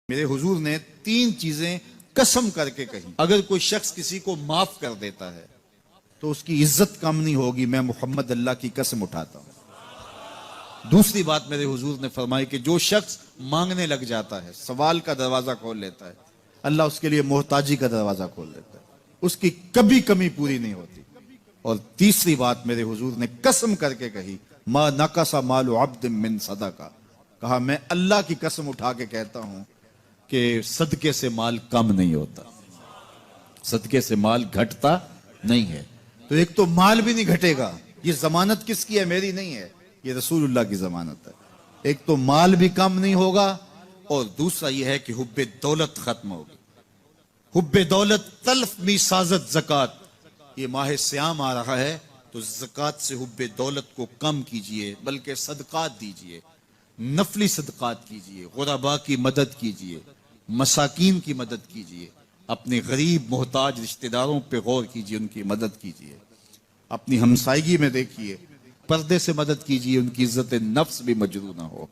मेरे हुजूर ने 3 चीजें कसम करके कही, अगर कोई शख्स किसी को माफ कर देता है तो उसकी इज्जत कम नहीं होगी, मैं मोहम्मद अल्लाह की कसम उठाता हूं। दूसरी बात मेरे हुजूर ने फरमाई कि जो शख्स मांगने लग जाता है, सवाल का दरवाजा खोल लेता है, अल्लाह उसके लिए मोहताजी का दरवाजा खोल लेता है, उसकी कभी कमी पूरी नहीं होती। और तीसरी बात मेरे हुजूर ने कसम करके कही, मा नकसा मालु अब्द मिन सदका, कहा मैं अल्लाह की कसम उठा के कहता हूं कि सदके से माल कम नहीं होता, सदके से माल घटता नहीं है। तो एक तो माल भी नहीं घटेगा, ये जमानत किसकी है? मेरी नहीं है, ये रसूलुल्लाह की जमानत है। एक तो माल भी कम नहीं होगा और दूसरा यह है कि हुब्बे दौलत खत्म होगी। हुब्बे दौलत तल्फ मी साजत ज़कात, ये माह सियाम आ रहा है तो ज़कात से हुब्बे दौलत को कम कीजिए, बल्कि सदकात दीजिए, नफली सदकात कीजिए, गुरबा की मदद कीजिए, मसाकीन की मदद कीजिए, अपने गरीब मोहताज रिश्तेदारों पे गौर कीजिए, उनकी मदद कीजिए, अपनी हमसायगी में देखिए, पर्दे से मदद कीजिए, उनकी इज्जत नफ्स भी मजरू ना हो।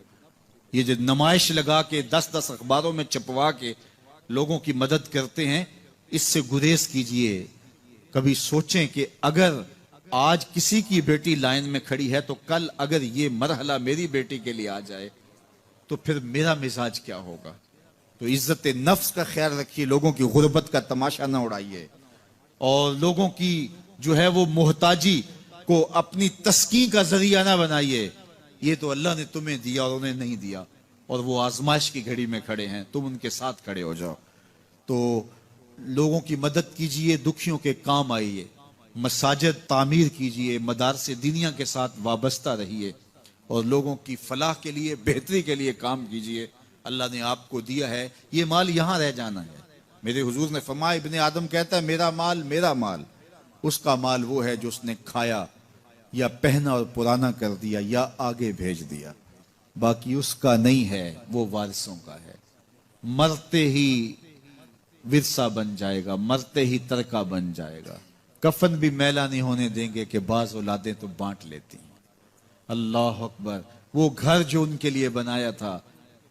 ये जो नुमाइश लगा के 10-10 अखबारों में छपवा के लोगों की मदद करते हैं, इससे गुरेज कीजिए। कभी सोचें कि अगर आज किसी की बेटी लाइन में खड़ी है तो कल अगर ये मरहला मेरी बेटी के लिए आ जाए तो फिर मेरा मिजाज क्या होगा। तो इज्जत नफ्स का ख्याल रखिए, लोगों की गुर्बत का तमाशा ना उड़ाइए और लोगों की जो है वो मोहताजी को अपनी तस्कीन का जरिया ना बनाइए। ये तो अल्लाह ने तुम्हें दिया और उन्हें नहीं दिया, और वो आजमाइश की घड़ी में खड़े हैं, तुम उनके साथ खड़े हो जाओ। तो लोगों की मदद कीजिए, दुखियों के काम आइए, मसाजिद तामीर कीजिए, मदारसे दीनिया के साथ वाबस्ता रहिए और लोगों की फलाह के लिए, बेहतरी के लिए काम कीजिए। अल्लाह ने आपको दिया है, ये माल यहां रह जाना है। मेरे हुजूर ने फरमाया, इब्ने आदम कहता है मेरा माल मेरा माल, उसका माल वो है जो उसने खाया या पहना और पुराना कर दिया या आगे भेज दिया, बाकी उसका नहीं है, वो वारिसों का है। मरते ही विरसा बन जाएगा, मरते ही तरका बन जाएगा। कफन भी मैला नहीं होने देंगे कि बाज औलादें तो बांट लेती हैं। अल्लाह अकबर। वो घर जो उनके लिए बनाया था,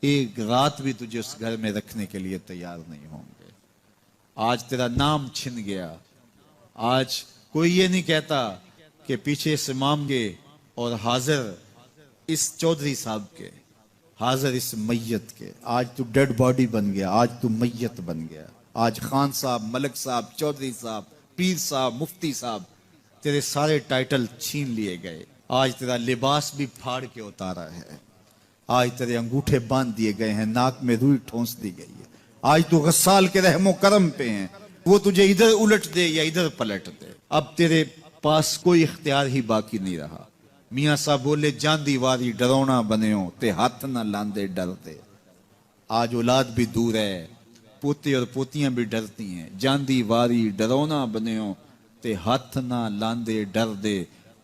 एक रात भी तुझे उस घर में रखने के लिए तैयार नहीं होंगे। आज तेरा नाम छिन गया। आज कोई ये नहीं कहता कि पीछे से इमाम के और हाजिर इस चौधरी साहब के, हाजिर इस मैयत के। आज तू डेड बॉडी बन गया, आज तू मैयत बन गया। आज खान साहब, मलक साहब, चौधरी साहब, पीर साहब, मुफ्ती साहब, तेरे सारे टाइटल छीन लिए गए। आज तेरा लिबास भी फाड़ के उतारा है। आज तेरे अंगूठे बांध दिए गए हैं, नाक में रुई ठोंस दी गई है। आज तू गस्साल के रहमो करम पे है, वो तुझे इधर उलट दे या इधर पलट दे। अब तेरे पास कोई इख्तियार ही बाकी नहीं रहा। मियाँ साहब बोले, जांदी वारी डरौना बने हो ते हाथ ना लांदे डरते। आज औलाद भी दूर है, पोते और पोतियां भी डरती हैं। जांदी वारी डरौना बने हो ते हाथ ना लांदे डर दे,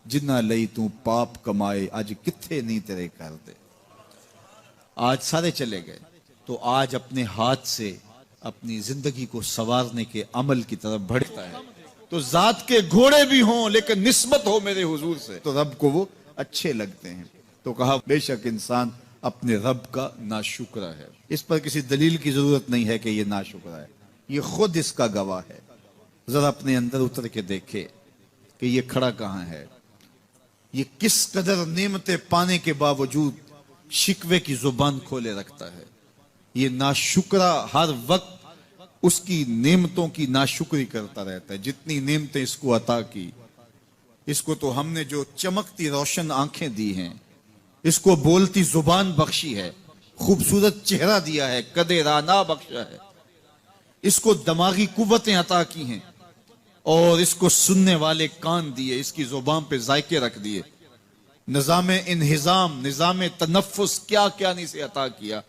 जिन्ना लई तू पाप कमाए आज किथे नहीं तेरे कर दे। आज सारे चले गए, तो आज अपने हाथ से अपनी जिंदगी को संवारने के अमल की तरफ बढ़ता है। तो जात के घोड़े भी हों लेकिन निस्बत हो मेरे हुजूर से, तो रब को वो अच्छे लगते हैं। तो कहा, बेशक इंसान अपने रब का नाशुक्र है। इस पर किसी दलील की जरूरत नहीं है कि ये नाशुक्र है, ये खुद इसका गवाह है। जरा अपने अंदर उतर के देखे कि ये खड़ा कहां है, ये किस कदर नेमतें पाने के बावजूद शिकवे की जुबान खोले रखता है। ये नाशुक्रा हर वक्त उसकी नेमतों की नाशुक्री करता रहता है। जितनी नेमतें इसको अता की, इसको तो हमने जो चमकती रोशन आंखें दी हैं, इसको बोलती जुबान बख्शी है, खूबसूरत चेहरा दिया है, कदे राना बख्शा है, इसको दिमागी कुव्वतें अता की हैं और इसको सुनने वाले कान दिए, इसकी जुबान पे जायके रख दिए। निजाम इन्हिजाम, निजाम तनफ्फुस, क्या क्या नहीं से अता किया।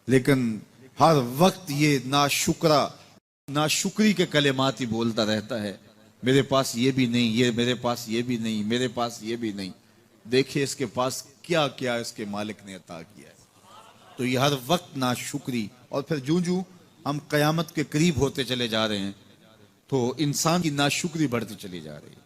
लेकिन हर वक्त ये नाशुक्रा, नाशुक्री के कलेमात ही बोलता रहता है। मेरे पास ये भी नहीं, ये मेरे पास ये भी नहीं, मेरे पास ये भी नहीं। देखिए इसके पास क्या क्या इसके मालिक ने अता किया है। तो ये हर वक्त नाशुक्री। और फिर जूं जूं हम कयामत के करीब होते चले जा रहे हैं तो इंसान की नाशुक्री बढ़ती चली जा रही है।